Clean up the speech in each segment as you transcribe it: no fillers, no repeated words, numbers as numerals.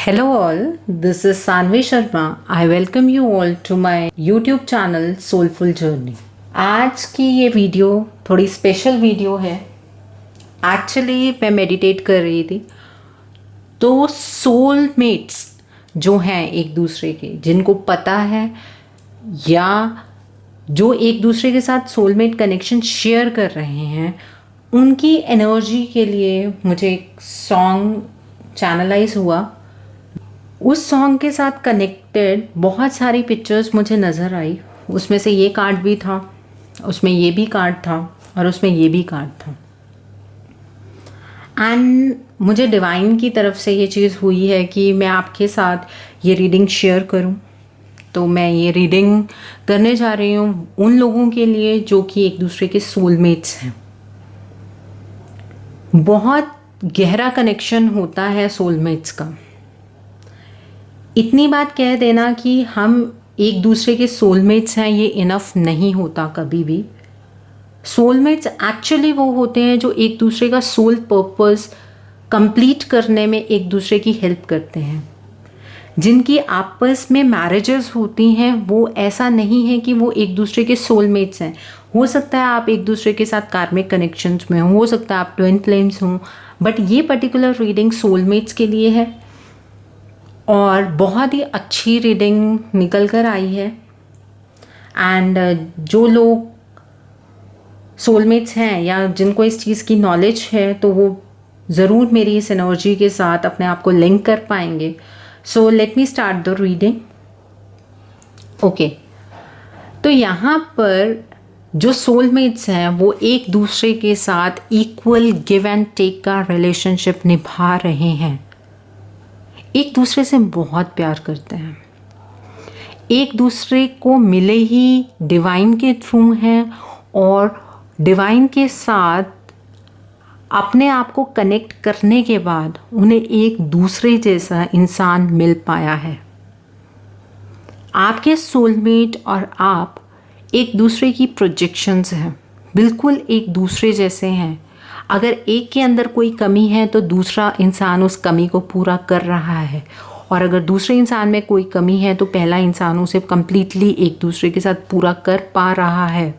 Hello all, this is Sanvi Sharma. I welcome you all to my YouTube channel Soulful Journey. आज की ये video थोड़ी special video है। Actually मैं meditate कर रही थी तो सोलमेट्स जो हैं एक दूसरे के, जिनको पता है या जो एक दूसरे के साथ सोलमेट कनेक्शन शेयर कर रहे हैं, उनकी एनर्जी के लिए मुझे एक सॉन्ग चैनलाइज हुआ। उस सॉन्ग के साथ कनेक्टेड बहुत सारी पिक्चर्स मुझे नज़र आई। उसमें से ये कार्ड भी था, उसमें ये भी कार्ड था और उसमें ये भी कार्ड था। एंड मुझे डिवाइन की तरफ से ये चीज़ हुई है कि मैं आपके साथ ये रीडिंग शेयर करूं। तो मैं ये रीडिंग करने जा रही हूँ उन लोगों के लिए जो कि एक दूसरे के सोलमेट्स हैं। बहुत गहरा कनेक्शन होता है सोलमेट्स का। इतनी बात कह देना कि हम एक दूसरे के सोलमेट्स हैं ये इनफ नहीं होता कभी भी। सोलमेट्स एक्चुअली वो होते हैं जो एक दूसरे का सोल पर्पस कंप्लीट करने में एक दूसरे की हेल्प करते हैं। जिनकी आपस में मैरिजेस होती हैं वो ऐसा नहीं है कि वो एक दूसरे के सोलमेट्स हैं। हो सकता है आप एक दूसरे के साथ कार्मिक कनेक्शंस में हो सकता है आप ट्विन फ्लेम्स हों, बट ये पर्टिकुलर रीडिंग सोलमेट्स के लिए है और बहुत ही अच्छी रीडिंग निकल कर आई है। एंड जो लोग सोलमेट्स हैं या जिनको इस चीज़ की नॉलेज है तो वो ज़रूर मेरी इस एनर्जी के साथ अपने आप को लिंक कर पाएंगे। So let me start the reading. Okay, तो यहाँ पर जो सोलमेट्स हैं वो एक दूसरे के साथ इक्वल गिव एंड टेक का रिलेशनशिप निभा रहे हैं। एक दूसरे से बहुत प्यार करते हैं, एक दूसरे को मिले ही डिवाइन के थ्रू हैं और डिवाइन के साथ अपने आप को कनेक्ट करने के बाद उन्हें एक दूसरे जैसा इंसान मिल पाया है। आपके सोलमेट और आप एक दूसरे की प्रोजेक्शंस हैं, बिल्कुल एक दूसरे जैसे हैं। अगर एक के अंदर कोई कमी है तो दूसरा इंसान उस कमी को पूरा कर रहा है, और अगर दूसरे इंसान में कोई कमी है तो पहला इंसान उसे कंप्लीटली एक दूसरे के साथ पूरा कर पा रहा है।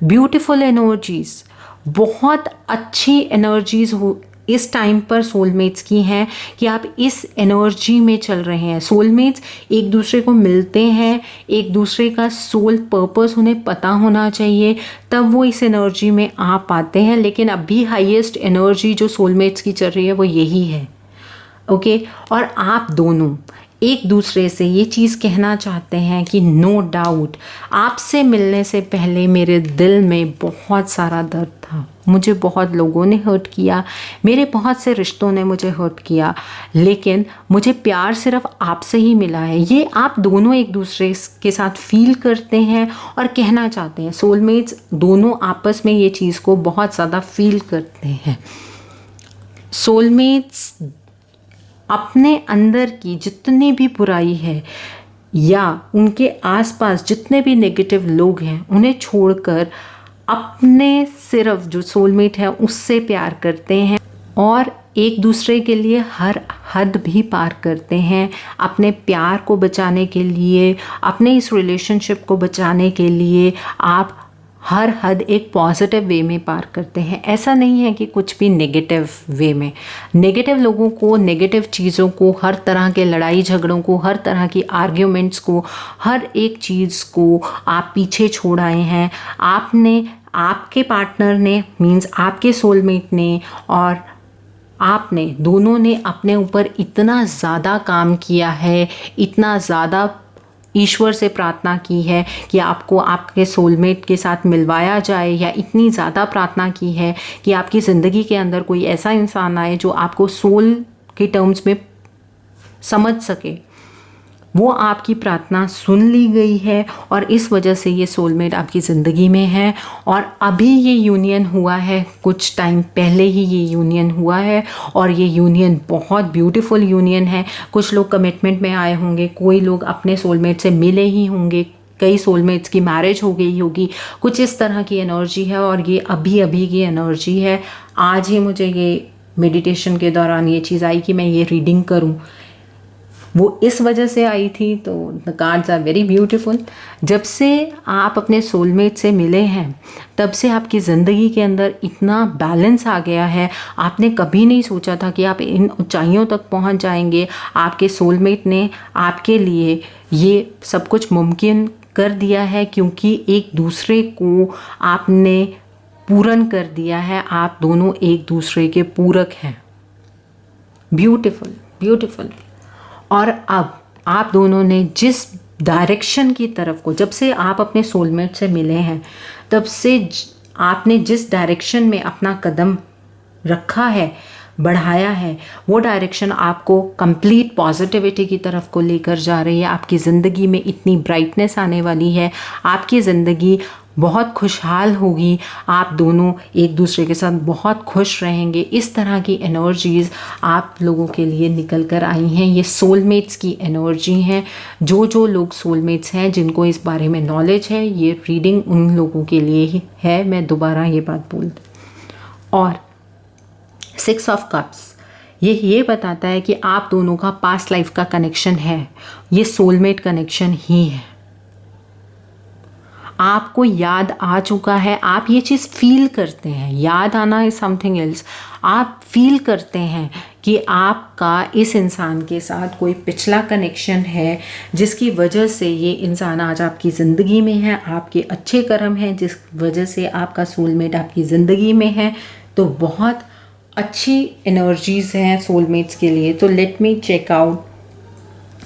ब्यूटीफुल एनर्जीज, बहुत अच्छी एनर्जीज हो इस टाइम पर सोलमेट्स की हैं कि आप इस एनर्जी में चल रहे हैं। सोलमेट्स एक दूसरे को मिलते हैं, एक दूसरे का सोल पर्पस उन्हें पता होना चाहिए, तब वो इस एनर्जी में आ पाते हैं। लेकिन अभी हाईएस्ट एनर्जी जो सोलमेट्स की चल रही है वो यही है। ओके, और आप दोनों एक दूसरे से ये चीज़ कहना चाहते हैं कि नो डाउट आपसे मिलने से पहले मेरे दिल में बहुत सारा दर्द था, मुझे बहुत लोगों ने हर्ट किया, मेरे बहुत से रिश्तों ने मुझे हर्ट किया, लेकिन मुझे प्यार सिर्फ आपसे ही मिला है। ये आप दोनों एक दूसरे के साथ फील करते हैं और कहना चाहते हैं। सोलमेट्स दोनों आपस में ये चीज़ को बहुत ज़्यादा फील करते हैं। सोलमेट्स अपने अंदर की जितनी भी बुराई है या उनके आसपास जितने भी नेगेटिव लोग हैं उन्हें छोड़कर अपने सिर्फ जो सोलमेट है उससे प्यार करते हैं और एक दूसरे के लिए हर हद भी पार करते हैं। अपने प्यार को बचाने के लिए, अपने इस रिलेशनशिप को बचाने के लिए आप हर हद एक पॉजिटिव वे में पार करते हैं। ऐसा नहीं है कि कुछ भी नेगेटिव वे में। नेगेटिव लोगों को, नेगेटिव चीज़ों को, हर तरह के लड़ाई झगड़ों को, हर तरह की आर्ग्यूमेंट्स को, हर एक चीज़ को आप पीछे छोड़ आए हैं। आपने, आपके पार्टनर ने, मीन्स आपके सोलमेट ने और आपने, दोनों ने अपने ऊपर इतना ज़्यादा काम किया है, इतना ज़्यादा ईश्वर से प्रार्थना की है कि आपको आपके सोलमेट के साथ मिलवाया जाए, या इतनी ज़्यादा प्रार्थना की है कि आपकी ज़िंदगी के अंदर कोई ऐसा इंसान आए जो आपको सोल के टर्म्स में समझ सके। वो आपकी प्रार्थना सुन ली गई है और इस वजह से ये सोलमेट आपकी ज़िंदगी में है। और अभी ये यूनियन हुआ है, कुछ टाइम पहले ही ये यूनियन हुआ है और ये यूनियन बहुत ब्यूटीफुल यूनियन है। कुछ लोग कमिटमेंट में आए होंगे, कोई लोग अपने सोलमेट से मिले ही होंगे, कई सोलमेट्स की मैरिज हो गई होगी, कुछ इस तरह की एनर्जी है और ये अभी अभी की एनर्जी है। आज ही मुझे ये मेडिटेशन के दौरान ये चीज़ आई कि मैं ये रीडिंग करूं वो इस वजह से आई थी। तो the cards are very beautiful. जब से आप अपने सोलमेट से मिले हैं तब से आपकी ज़िंदगी के अंदर इतना बैलेंस आ गया है। आपने कभी नहीं सोचा था कि आप इन ऊंचाइयों तक पहुंच जाएंगे। आपके सोलमेट ने आपके लिए ये सब कुछ मुमकिन कर दिया है, क्योंकि एक दूसरे को आपने पूर्ण कर दिया है। आप दोनों एक दूसरे के पूरक हैं। Beautiful, beautiful. और अब आप दोनों ने जिस डायरेक्शन की तरफ को, जब से आप अपने सोलमेट से मिले हैं तब से आपने जिस डायरेक्शन में अपना कदम रखा है, बढ़ाया है, वो डायरेक्शन आपको कंप्लीट पॉजिटिविटी की तरफ को लेकर जा रही है। आपकी ज़िंदगी में इतनी ब्राइटनेस आने वाली है, आपकी ज़िंदगी बहुत खुशहाल होगी। आप दोनों एक दूसरे के साथ बहुत खुश रहेंगे। इस तरह की एनर्जीज़ आप लोगों के लिए निकल कर आई हैं। ये सोलमेट्स की एनर्जी हैं। जो लोग सोलमेट्स हैं, जिनको इस बारे में नॉलेज है, ये रीडिंग उन लोगों के लिए ही है। मैं दोबारा ये बात बोल दूँ। और 6 ऑफ कप्स ये बताता है कि आप दोनों का पास्ट लाइफ का कनेक्शन है। ये सोलमेट कनेक्शन ही है। आपको याद आ चुका है, आप ये चीज़ फील करते हैं। याद आना इज समथिंग एल्स। आप फील करते हैं कि आपका इस इंसान के साथ कोई पिछला कनेक्शन है, जिसकी वजह से ये इंसान आज आपकी ज़िंदगी में है। आपके अच्छे कर्म हैं जिस वजह से आपका सोलमेट आपकी ज़िंदगी में है। तो बहुत अच्छी एनर्जीज़ हैं सोलमेट्स के लिए। तो लेट मी चेक आउट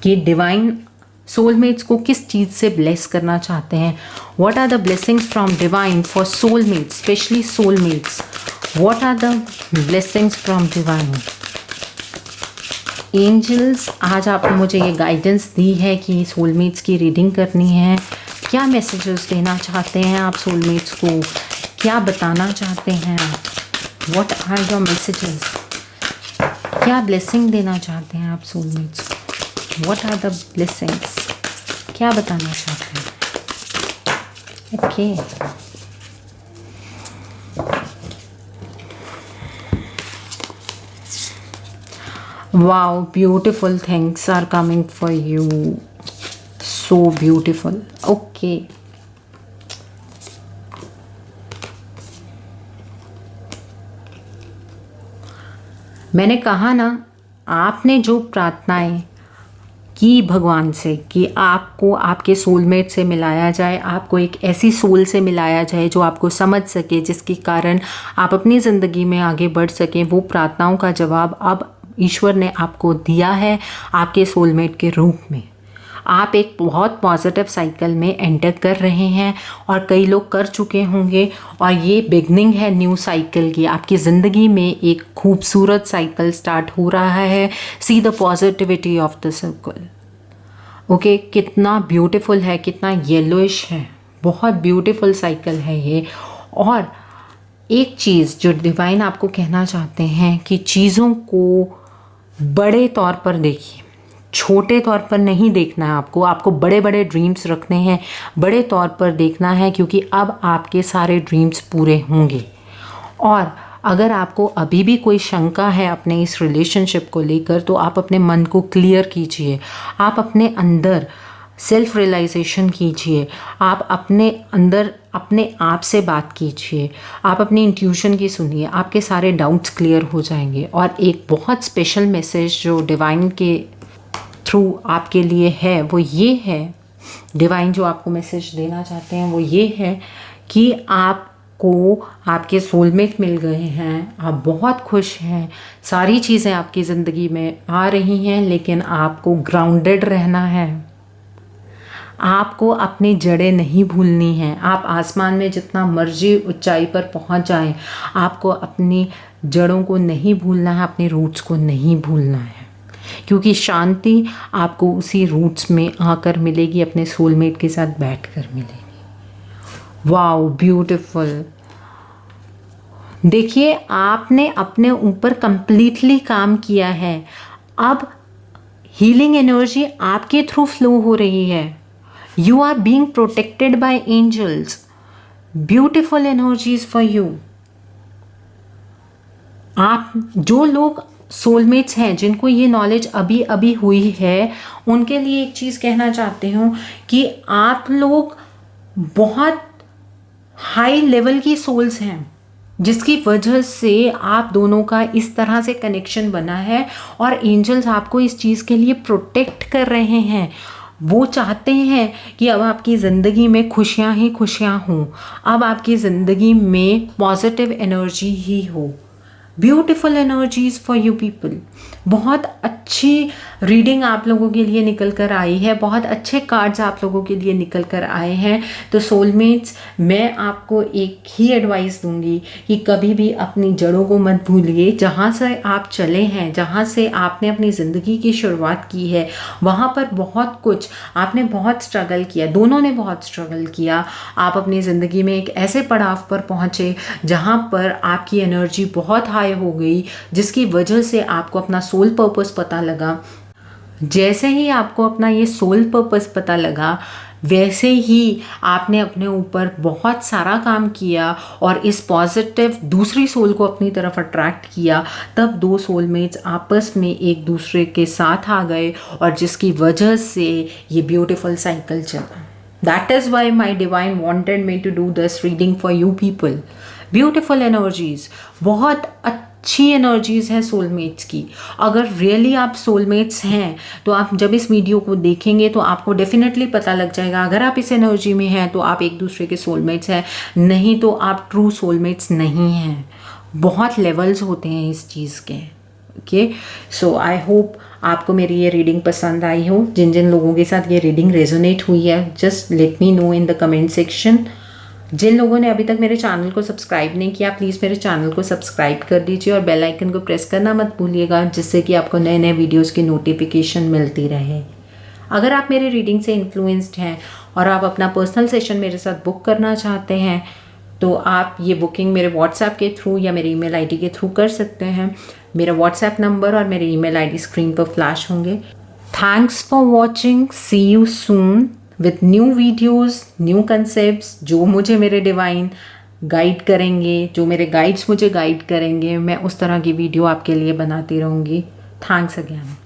कि डिवाइन सोलमेट्स को किस चीज़ से ब्लेस करना चाहते हैं। What are the blessings from divine for soulmates, specially soulmates. What are the blessings from divine. Angels, आज आपने मुझे ये गाइडेंस दी है कि सोलमेट्स की रीडिंग करनी है। क्या मैसेजेस देना चाहते हैं आप सोलमेट्स को, क्या बताना चाहते हैं आप? What are your messages? क्या ब्लेसिंग देना चाहते हैं आप सोलमेट्स को? What are the blessings? क्या बताना चाहते हैं? Okay. Wow, beautiful things are coming for you. So beautiful. Okay. मैंने कहा ना, आपने जो प्रार्थनाएं की भगवान से कि आपको आपके सोलमेट से मिलाया जाए, आपको एक ऐसी सोल से मिलाया जाए जो आपको समझ सके, जिसके कारण आप अपनी ज़िंदगी में आगे बढ़ सकें, वो प्रार्थनाओं का जवाब अब ईश्वर ने आपको दिया है आपके सोलमेट के रूप में। आप एक बहुत पॉजिटिव साइकिल में एंटर कर रहे हैं और कई लोग कर चुके होंगे, और ये बिगनिंग है न्यू साइकिल की। आपकी ज़िंदगी में एक खूबसूरत साइकिल स्टार्ट हो रहा है। See the positivity of the circle. Okay, कितना ब्यूटीफुल है, कितना येलोइश है, बहुत ब्यूटीफुल साइकिल है ये। और एक चीज़ जो डिवाइन आपको कहना चाहते हैं कि चीज़ों को बड़े तौर पर देखिए, छोटे तौर पर नहीं देखना है आपको बड़े बड़े ड्रीम्स रखने हैं, बड़े तौर पर देखना है, क्योंकि अब आपके सारे ड्रीम्स पूरे होंगे। और अगर आपको अभी भी कोई शंका है अपने इस रिलेशनशिप को लेकर, तो आप अपने मन को क्लियर कीजिए। आप अपने अंदर सेल्फ रियलाइजेशन कीजिए। आप अपने अंदर अपने आप से बात कीजिए। आप अपनी इंट्यूशन की सुनिए, आपके सारे डाउट्स क्लियर हो जाएंगे। और एक बहुत स्पेशल मैसेज जो डिवाइन के थ्रू आपके लिए है वो ये है, डिवाइन जो आपको मैसेज देना चाहते हैं वो ये है कि आपको आपके सोलमेट मिल गए हैं, आप बहुत खुश हैं, सारी चीज़ें आपकी ज़िंदगी में आ रही हैं, लेकिन आपको ग्राउंडेड रहना है। आपको अपनी जड़ें नहीं भूलनी हैं। आप आसमान में जितना मर्जी ऊंचाई पर पहुंच जाएं, आपको अपनी जड़ों को नहीं भूलना है, अपने रूट्स को नहीं भूलना है, क्योंकि शांति आपको उसी रूट्स में आकर मिलेगी, अपने सोलमेट के साथ बैठकर मिलेगी। Wow, beautiful. देखिए, आपने अपने ऊपर कंप्लीटली काम किया है। अब हीलिंग एनर्जी आपके थ्रू फ्लो हो रही है। You are being protected by angels. Beautiful energies for you. आप जो लोग सोलमेट्स हैं जिनको ये नॉलेज अभी अभी हुई है, उनके लिए एक चीज़ कहना चाहती हूँ कि आप लोग बहुत हाई लेवल की सोल्स हैं, जिसकी वजह से आप दोनों का इस तरह से कनेक्शन बना है और एंजल्स आपको इस चीज़ के लिए प्रोटेक्ट कर रहे हैं। वो चाहते हैं कि अब आपकी ज़िंदगी में खुशियाँ ही खुशियाँ हों, अब आपकी ज़िंदगी में पॉजिटिव एनर्जी ही हो, beautiful energies for you people. बहुत अच्छी रीडिंग आप लोगों के लिए निकल कर आई है, बहुत अच्छे कार्ड्स आप लोगों के लिए निकल कर आए हैं। तो सोलमेट्स, मैं आपको एक ही एडवाइस दूंगी कि कभी भी अपनी जड़ों को मत भूलिए। जहाँ से आप चले हैं, जहाँ से आपने अपनी ज़िंदगी की शुरुआत की है, वहाँ पर बहुत कुछ आपने बहुत स्ट्रगल किया, दोनों ने बहुत स्ट्रगल किया। आप अपनी ज़िंदगी में एक ऐसे पड़ाव पर पहुँचे जहाँ पर आपकी एनर्जी बहुत हाई हो गई, जिसकी वजह से आपको अपना सोल पर्पस पता लगा। जैसे ही आपको अपना ये सोल पर्पस पता लगा, वैसे ही आपने अपने ऊपर बहुत सारा काम किया और इस पॉजिटिव दूसरी सोल को अपनी तरफ अट्रैक्ट किया। तब दो सोलमेट्स आपस में एक दूसरे के साथ आ गए और जिसकी वजह से ये ब्यूटीफुल साइकिल चला। That is why my divine wanted me to do this reading for you people. Beautiful energies, बहुत अच्छी एनर्जीज हैं सोलमेट्स की। अगर रियली आप सोलमेट्स हैं तो आप जब इस वीडियो को देखेंगे तो आपको डेफिनेटली पता लग जाएगा। अगर आप इस एनर्जी में हैं तो आप एक दूसरे के सोलमेट्स हैं, नहीं तो आप ट्रू सोलमेट्स नहीं हैं। बहुत लेवल्स होते हैं इस चीज़ के। ओके, सो आई होप आपको मेरी ये रीडिंग पसंद आई हो। जिन जिन लोगों के साथ ये रीडिंग रेजोनेट हुई है, just let me know in the comment section. जिन लोगों ने अभी तक मेरे चैनल को सब्सक्राइब नहीं किया, प्लीज़ मेरे चैनल को सब्सक्राइब कर दीजिए और बेल आइकन को प्रेस करना मत भूलिएगा, जिससे कि आपको नए नए वीडियोस की नोटिफिकेशन मिलती रहे। अगर आप मेरी रीडिंग से इन्फ्लुएंस्ड हैं और आप अपना पर्सनल सेशन मेरे साथ बुक करना चाहते हैं, तो आप ये बुकिंग मेरे व्हाट्सएप के थ्रू या मेरे ईमेल आईडी के थ्रू कर सकते हैं। मेरा व्हाट्सएप नंबर और मेरे ईमेल आईडी स्क्रीन पर फ्लैश होंगे। Thanks for watching, see you soon with new videos, new concepts, जो मुझे मेरे डिवाइन गाइड करेंगे, जो मेरे गाइड्स मुझे गाइड करेंगे, मैं उस तरह की वीडियो आपके लिए बनाती रहूँगी। Thanks again.